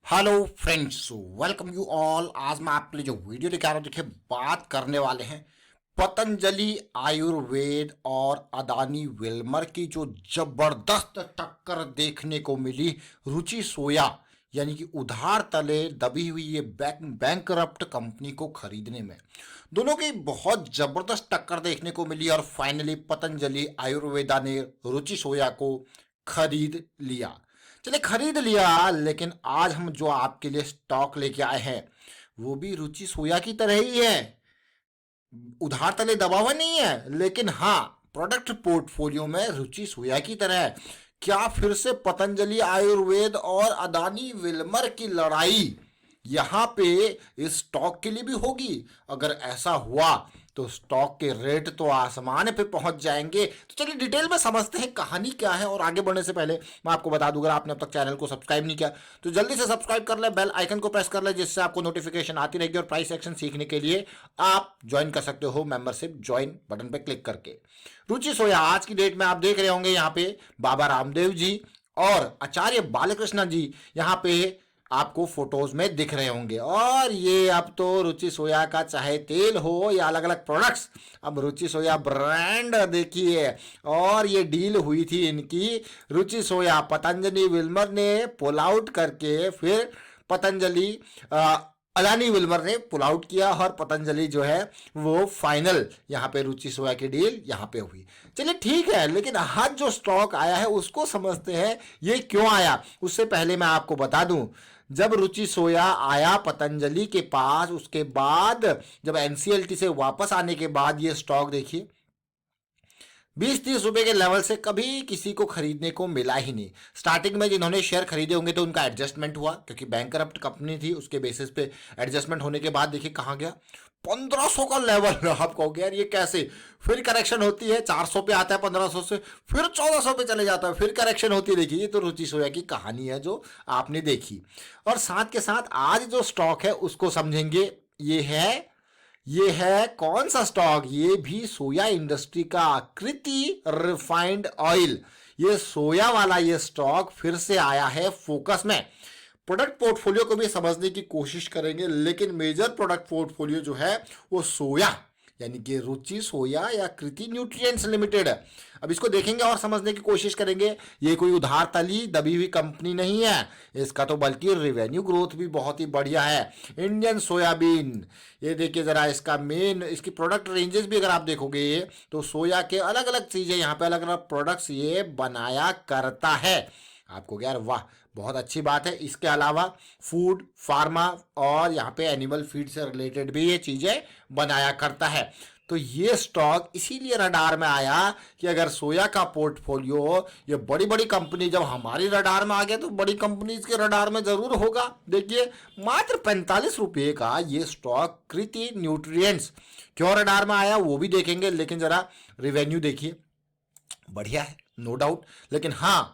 Hello friends, welcome you all. आज मैं आपके लिए जो वीडियो लेके आ रहा हूँ, देखिए बात करने वाले हैं पतंजलि आयुर्वेद और अदानी विल्मर की जो जबरदस्त टक्कर देखने को मिली रुचि सोया यानी कि उधार तले दबी हुई ये बैंकरप्ट कंपनी को खरीदने में। दोनों की बहुत जबरदस्त टक्कर देखने को मिली और फाइनली पतंजलि आयुर्वेदा ने रुचि सोया को खरीद लिया। चलिए खरीद लिया, लेकिन आज हम जो आपके लिए स्टॉक लेके आए हैं वो भी रुचि सोया की तरह ही है। उधार तले दबा हुआ नहीं है, लेकिन हाँ प्रोडक्ट पोर्टफोलियो में रुचि सोया की तरह है। क्या फिर से पतंजलि आयुर्वेद और अदानी विल्मर की लड़ाई यहां पे इस स्टॉक के लिए भी होगी? अगर ऐसा हुआ तो स्टॉक के रेट तो आसमान पे पहुंच जाएंगे। तो चलिए डिटेल में समझते हैं कहानी क्या है। और आगे बढ़ने से पहले मैं आपको बता दूं, अगर आपने अब तक चैनल को सब्सक्राइब नहीं किया तो जल्दी से सब्सक्राइब कर ले, बेल आइकन को प्रेस कर ले, जिससे आपको नोटिफिकेशन आती रहेगी। और प्राइस एक्शन सीखने के लिए आप ज्वाइन कर सकते हो मेंबरशिप ज्वाइन बटन पर क्लिक करके। रुचि सोया आज की डेट में आप देख रहे होंगे यहाँ पे बाबा रामदेव जी और आचार्य बालकृष्ण जी यहाँ पे आपको फोटोज में दिख रहे होंगे। और ये अब तो रुचि सोया का चाहे तेल हो या अलग अलग प्रोडक्ट्स, अब रुचि सोया ब्रांड देखिए। और ये डील हुई थी इनकी, रुचि सोया पतंजलि विल्मर ने पुल आउट करके फिर पतंजलि अदानी विल्मर ने पुल आउट किया और पतंजलि जो है वो फाइनल यहाँ पे रुचि सोया की डील यहाँ पे हुई। चलिए ठीक है, लेकिन आज जो स्टॉक आया है उसको समझते हैं ये क्यों आया। उससे पहले मैं आपको बता दूं, जब रुचि सोया आया पतंजलि के पास, उसके बाद जब एनसीएलटी से वापस आने के बाद ये स्टॉक देखिए 20-30 रुपए के लेवल से कभी किसी को खरीदने को मिला ही नहीं। स्टार्टिंग में जिन्होंने शेयर खरीदे होंगे तो उनका एडजस्टमेंट हुआ, क्योंकि बैंकरप्ट कंपनी थी, उसके बेसिस पे एडजस्टमेंट होने के बाद देखिए कहाँ गया 1500 का लेवल। आप कहोगे यार ये कैसे? फिर करेक्शन होती है, 400 पे आता है 1500 से, फिर 1400 पे चले जाता है, फिर करेक्शन होती है। देखिए ये तो रुचि सोया की कहानी है जो आपने देखी। और साथ के साथ आज जो स्टॉक है उसको समझेंगे। ये है कौन सा स्टॉक? ये भी सोया इंडस्ट्री का कृति रिफाइंड ऑयल। ये सोया वाला ये स्टॉक फिर से आया है फोकस में। प्रोडक्ट पोर्टफोलियो को भी समझने की कोशिश करेंगे, लेकिन मेजर प्रोडक्ट पोर्टफोलियो जो है वो सोया यानी कि रुचि सोया या कृति न्यूट्रिएंट्स लिमिटेड है। अब इसको देखेंगे और समझने की कोशिश करेंगे। ये कोई उधार तली दबी हुई कंपनी नहीं है, इसका तो बल्कि रेवेन्यू ग्रोथ भी बहुत ही बढ़िया है। इंडियन सोयाबीन, ये देखिए जरा इसका मेन, इसकी प्रोडक्ट रेंजेस भी अगर आप देखोगे तो सोया के अलग अलग चीजें यहाँ पे अलग अलग प्रोडक्ट्स ये बनाया करता है। आपको यार वाह, बहुत अच्छी बात है। इसके अलावा फूड, फार्मा और यहाँ पे एनिमल फीड से रिलेटेड भी ये चीजें बनाया करता है। तो ये स्टॉक इसीलिए रडार में आया कि अगर सोया का पोर्टफोलियो, ये बड़ी बड़ी कंपनी जब हमारी रडार में आ गया तो बड़ी कंपनीज के रडार में जरूर होगा। देखिए मात्र 45 रुपये का ये स्टॉक कृति न्यूट्रिएंट्स क्यों रडार में आया वो भी देखेंगे। लेकिन जरा रिवेन्यू देखिए, बढ़िया है नो डाउट, लेकिन हाँ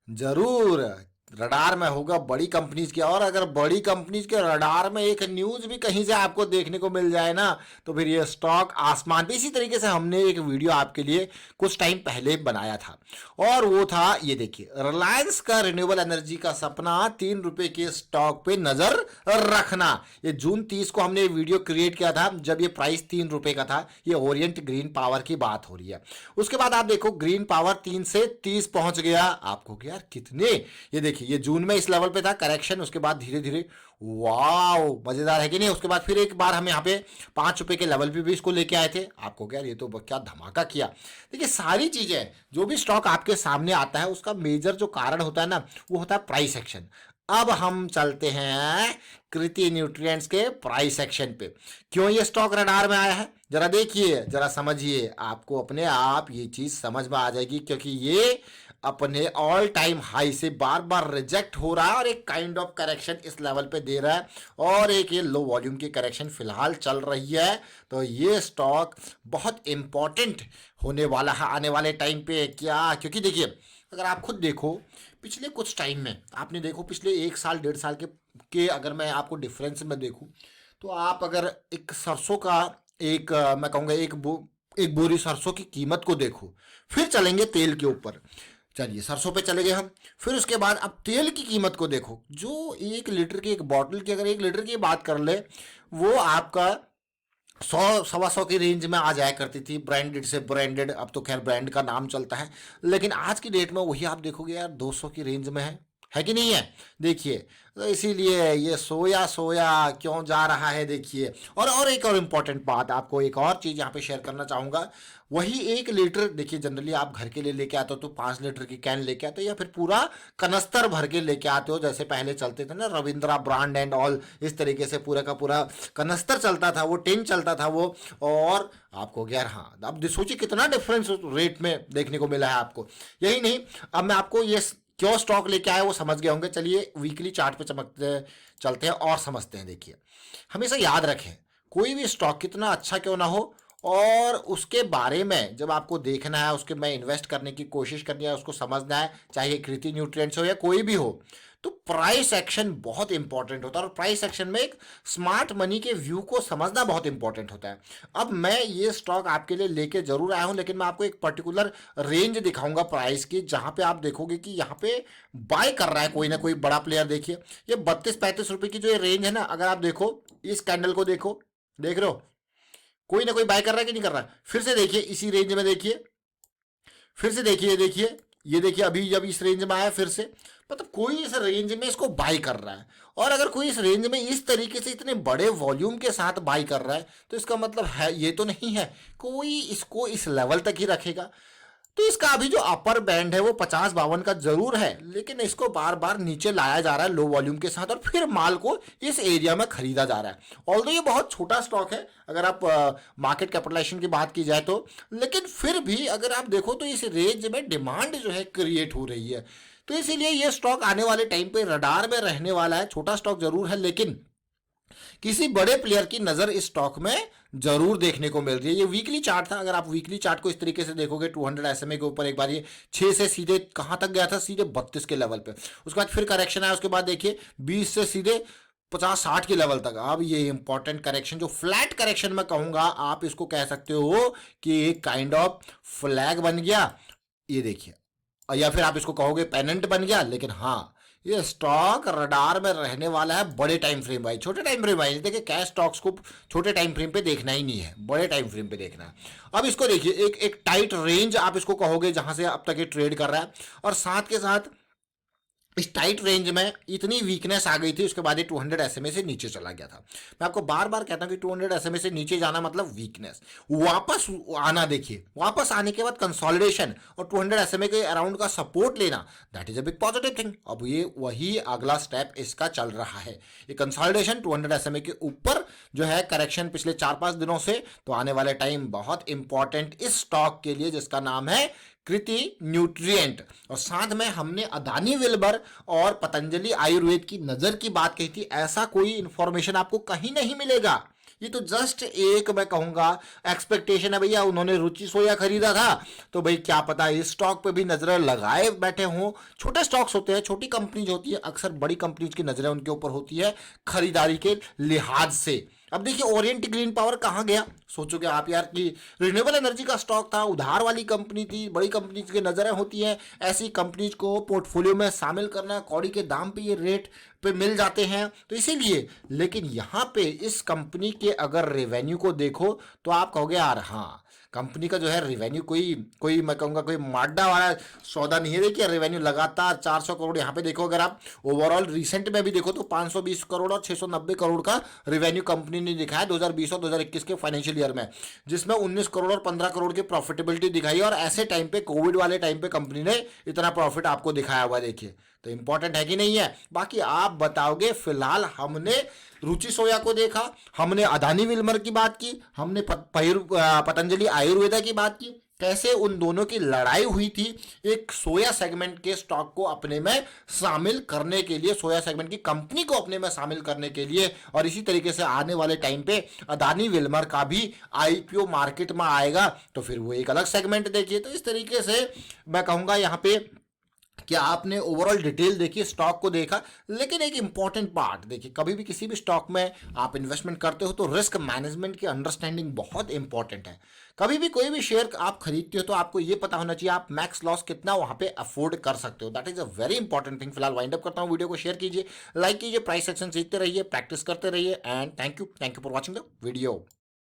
जरूर रडार में होगा बड़ी कंपनीज के। और अगर बड़ी कंपनीज के रडार में एक न्यूज भी कहीं से आपको देखने को मिल जाए ना, तो फिर ये स्टॉक आसमान पे। इसी तरीके से हमने एक वीडियो आपके लिए कुछ टाइम पहले बनाया था, और वो था ये देखिए रिलायंस का रिन्यूएबल एनर्जी का सपना, 3 रुपए के स्टॉक पे नजर रखना। ये जून 30 को हमने वीडियो क्रिएट किया था जब ये प्राइस 3 रुपए का था। ये ओरिएंट ग्रीन पावर की बात हो रही है। उसके बाद आप देखो ग्रीन पावर 3 से 30 पहुंच गया। आपको यार कितने, ये देखिए ये जून में इस लेवल पे था, करेक्शन, उसके बाद धीरे धीरे, वाओ मजेदार है कि नहीं। उसके बाद फिर एक बार हम यहाँ पे 5 रुपए के लेवल पे भी इसको लेके आए थे। आपको क्या ये तो क्या धमाका किया। देखिए सारी चीजें, जो भी स्टॉक आपके सामने आता है उसका मेजर जो कारण होता है ना, वो होता है प्राइस एक्शन। अब हम चलते हैं कृति न्यूट्रिएंट्स के प्राइस एक्शन पे। क्यों ये स्टॉक रडार में आया है जरा देखिए, जरा समझिए, आपको अपने आप ये चीज समझ में आ जाएगी। क्योंकि ये अपने ऑल टाइम हाई से बार बार रिजेक्ट हो रहा है और एक काइंड ऑफ करेक्शन इस लेवल पे दे रहा है, और एक ये लो वॉल्यूम की करेक्शन फिलहाल चल रही है। तो ये स्टॉक बहुत इंपॉर्टेंट होने वाला है आने वाले टाइम पे। क्या? क्योंकि देखिए अगर आप खुद देखो पिछले कुछ टाइम में, आपने देखो पिछले 1 साल 1.5 साल के अगर मैं आपको डिफरेंस में देखूं, तो आप अगर एक सरसों का एक मैं कहूँगा एक बोरी सरसों की कीमत को देखो, फिर चलेंगे तेल के ऊपर। चलिए सरसों पे चले गए हम। फिर उसके बाद अब तेल की कीमत को देखो, जो 1 लीटर की एक बॉटल की, अगर 1 लीटर की बात कर ले, वो आपका 100 सवा 100 की रेंज में आ जाया करती थी, ब्रांडेड से ब्रांडेड। अब तो खैर ब्रांड का नाम चलता है, लेकिन आज की डेट में वही आप देखोगे यार 200 की रेंज में है कि नहीं है। देखिए, तो इसीलिए ये सोया सोया क्यों जा रहा है, देखिए। और एक और इम्पॉर्टेंट बात, आपको एक और चीज़ यहाँ पे शेयर करना चाहूँगा। वही 1 लीटर, देखिए जनरली आप घर के लिए लेके आते हो तो 5 लीटर की कैन लेके आते हो, या फिर पूरा कनस्तर भर के लेके आते हो, जैसे पहले चलते थे ना रविंद्रा ब्रांड एंड ऑल, इस तरीके से पूरा का पूरा कनस्तर चलता था, वो टिन चलता था वो। और आपको यार, हाँ, अब सोचिए कितना डिफरेंस रेट में देखने को मिला है आपको। यही नहीं, अब मैं आपको ये क्यों स्टॉक लेके आया वो समझ गए होंगे। चलिए वीकली चार्ट पे चमकते चलते हैं और समझते हैं। देखिए, हमेशा याद रखें, कोई भी स्टॉक कितना अच्छा क्यों ना हो, और उसके बारे में जब आपको देखना है, उसके में इन्वेस्ट करने की कोशिश करनी है, उसको समझना है, चाहे कृति न्यूट्रिएंट्स हो या कोई भी हो, तो प्राइस एक्शन बहुत इंपॉर्टेंट होता है। और प्राइस एक्शन में एक स्मार्ट मनी के व्यू को समझना बहुत इंपॉर्टेंट होता है। अब मैं ये स्टॉक आपके लिए लेके जरूर आया हूं, लेकिन मैं आपको एक पर्टिकुलर रेंज दिखाऊंगा प्राइस की, जहां पे आप देखोगे कि यहाँ पे बाय कर रहा है कोई ना कोई बड़ा प्लेयर। देखिए, ये 32-35 रुपए की जो ये रेंज है ना, अगर आप देखो इस कैंडल को देखो, देख रहे हो कोई ना कोई बाय कर रहा है कि नहीं कर रहा है। फिर से देखिए इसी रेंज में, देखिए फिर से देखिए, ये देखिए अभी जब इस रेंज में आया, फिर से मतलब कोई इस रेंज में इसको बाय कर रहा है। और अगर कोई इस रेंज में इस तरीके से इतने बड़े वॉल्यूम के साथ बाय कर रहा है, तो इसका मतलब है ये तो नहीं है कोई इसको इस लेवल तक ही रखेगा। तो इसका अभी जो अपर बैंड है वो 50-52 का जरूर है, लेकिन इसको बार बार नीचे लाया जा रहा है लो वॉल्यूम के साथ, और फिर माल को इस एरिया में खरीदा जा रहा है। ऑल्दो ये बहुत छोटा स्टॉक है अगर आप मार्केट कैपिटलाइजेशन की बात की जाए तो, लेकिन फिर भी अगर आप देखो तो इस रेंज में डिमांड जो है क्रिएट हो रही है। तो इसीलिए ये स्टॉक आने वाले टाइम पे रडार में रहने वाला है। छोटा स्टॉक जरूर है, लेकिन किसी बड़े प्लेयर की नजर इस स्टॉक में जरूर देखने को मिल रही है। ये वीकली चार्ट था, अगर आप वीकली चार्ट को इस तरीके से देखोगे 200 SMA के ऊपर एक बार ये 6 से सीधे कहां तक गया था, सीधे 32 के लेवल पे। उसके बाद फिर करेक्शन आया, उसके बाद देखिए 20 से सीधे 50-60 के लेवल तक। अब ये इंपॉर्टेंट करेक्शन, जो फ्लैट करेक्शन में कहूंगा, आप इसको कह सकते हो कि एक काइंड ऑफ फ्लैग बन गया, ये देखिए, या फिर आप इसको कहोगे पेनेंट बन गया। लेकिन हाँ, ये स्टॉक रडार में रहने वाला है बड़े टाइम फ्रेम भाई, छोटे टाइम फ्रेम भाई। देखिए कैश स्टॉक्स को छोटे टाइम फ्रेम पे देखना ही नहीं है, बड़े टाइम फ्रेम पे देखना है। अब इसको देखिए, एक टाइट रेंज आप इसको कहोगे जहां से अब तक ये ट्रेड कर रहा है, और साथ के साथ इस टाइट रेंज में इतनी वीकनेस आ गई थी, उसके बाद ये 200 SMA से नीचे चला गया था। मैं आपको बार बार कहता हूं कि 200 SMA से नीचे जाना मतलब वीकनेस, वापस आना। देखिए वापस आने के बाद कंसोलिडेशन और 200 SMA के अराउंड का सपोर्ट लेना, that is a big positive thing. अब ये वही अगला स्टेप इसका चल रहा है, ये कंसोलिडेशन 200 SMA के ऊपर जो है करेक्शन पिछले 4-5 दिनों से। तो आने वाले टाइम बहुत इंपॉर्टेंट इस स्टॉक के लिए, जिसका नाम है कृति न्यूट्रिएंट। और साथ में हमने अदानी विल्बर और पतंजलि आयुर्वेद की नजर की बात कही थी। ऐसा कोई इंफॉर्मेशन आपको कहीं नहीं मिलेगा, ये तो जस्ट एक मैं कहूंगा एक्सपेक्टेशन है। भैया उन्होंने रुचि सोया खरीदा था, तो भाई क्या पता इस स्टॉक पे भी नजर लगाए बैठे हों। छोटे स्टॉक्स होते हैं, छोटी कंपनीज होती है, अक्सर बड़ी कंपनीज की नजरें उनके ऊपर होती है खरीदारी के लिहाज से। अब देखिए ओरिएंट ग्रीन पावर कहाँ गया, सोचोगे आप यार कि रिन्यूएबल एनर्जी का स्टॉक था, उधार वाली कंपनी थी, बड़ी कंपनीज की नजरें होती हैं, ऐसी कंपनीज को पोर्टफोलियो में शामिल करना, कौड़ी के दाम पे ये रेट पे मिल जाते हैं, तो इसीलिए। लेकिन यहाँ पे इस कंपनी के अगर रेवेन्यू को देखो तो आप कहोगे यार हाँ, कंपनी का जो है रेवेन्यू कोई कोई मैं कहूँगा कोई माड्डा वाला सौदा नहीं है। देखिए रेवेन्यू लगातार 400 करोड़, यहाँ पे देखो अगर आप ओवरऑल रिसेंट में भी देखो तो 520 करोड़ और 690 करोड़ का रेवेन्यू कंपनी ने दिखाया 2020 और 2021 के फाइनेंशियल ईयर में, जिसमें 19 करोड़ और 15 करोड़ की प्रॉफिटेबिलिटी दिखाई। और ऐसे टाइम पे, कोविड वाले टाइम पे कंपनी ने इतना प्रॉफिट आपको दिखाया हुआ, देखिए। तो इंपॉर्टेंट है कि नहीं है, बाकी आप बताओगे। फिलहाल हमने रुचि सोया को देखा, हमने अदानी विल्मर की बात की, हमने पतंजलि आयुर्वेदा की बात की, कैसे उन दोनों की लड़ाई हुई थी एक सोया सेगमेंट के स्टॉक को अपने में शामिल करने के लिए, सोया सेगमेंट की कंपनी को अपने में शामिल करने के लिए। और इसी तरीके से आने वाले टाइम पे अदानी विल्मर का भी IPO मार्केट में आएगा, तो फिर वो एक अलग सेगमेंट देखिए। तो इस तरीके से मैं कहूँगा यहाँ पे क्या आपने ओवरऑल डिटेल देखी, स्टॉक को देखा? लेकिन एक इंपॉर्टेंट पार्ट देखिए, कभी भी किसी भी स्टॉक में आप इन्वेस्टमेंट करते हो तो रिस्क मैनेजमेंट की अंडरस्टैंडिंग बहुत इंपॉर्टेंट है। कभी भी कोई भी शेयर आप खरीदते हो तो आपको ये पता होना चाहिए आप मैक्स लॉस कितना वहां पे अफोर्ड कर सकते हो। That is a very important thing. फिलहाल वाइंड अप करता हूँ, वीडियो को शेयर कीजिए, लाइक कीजिए, प्राइस सेक्शन सीखते रहिए, प्रैक्टिस करते रहिए, and thank you for watching the video.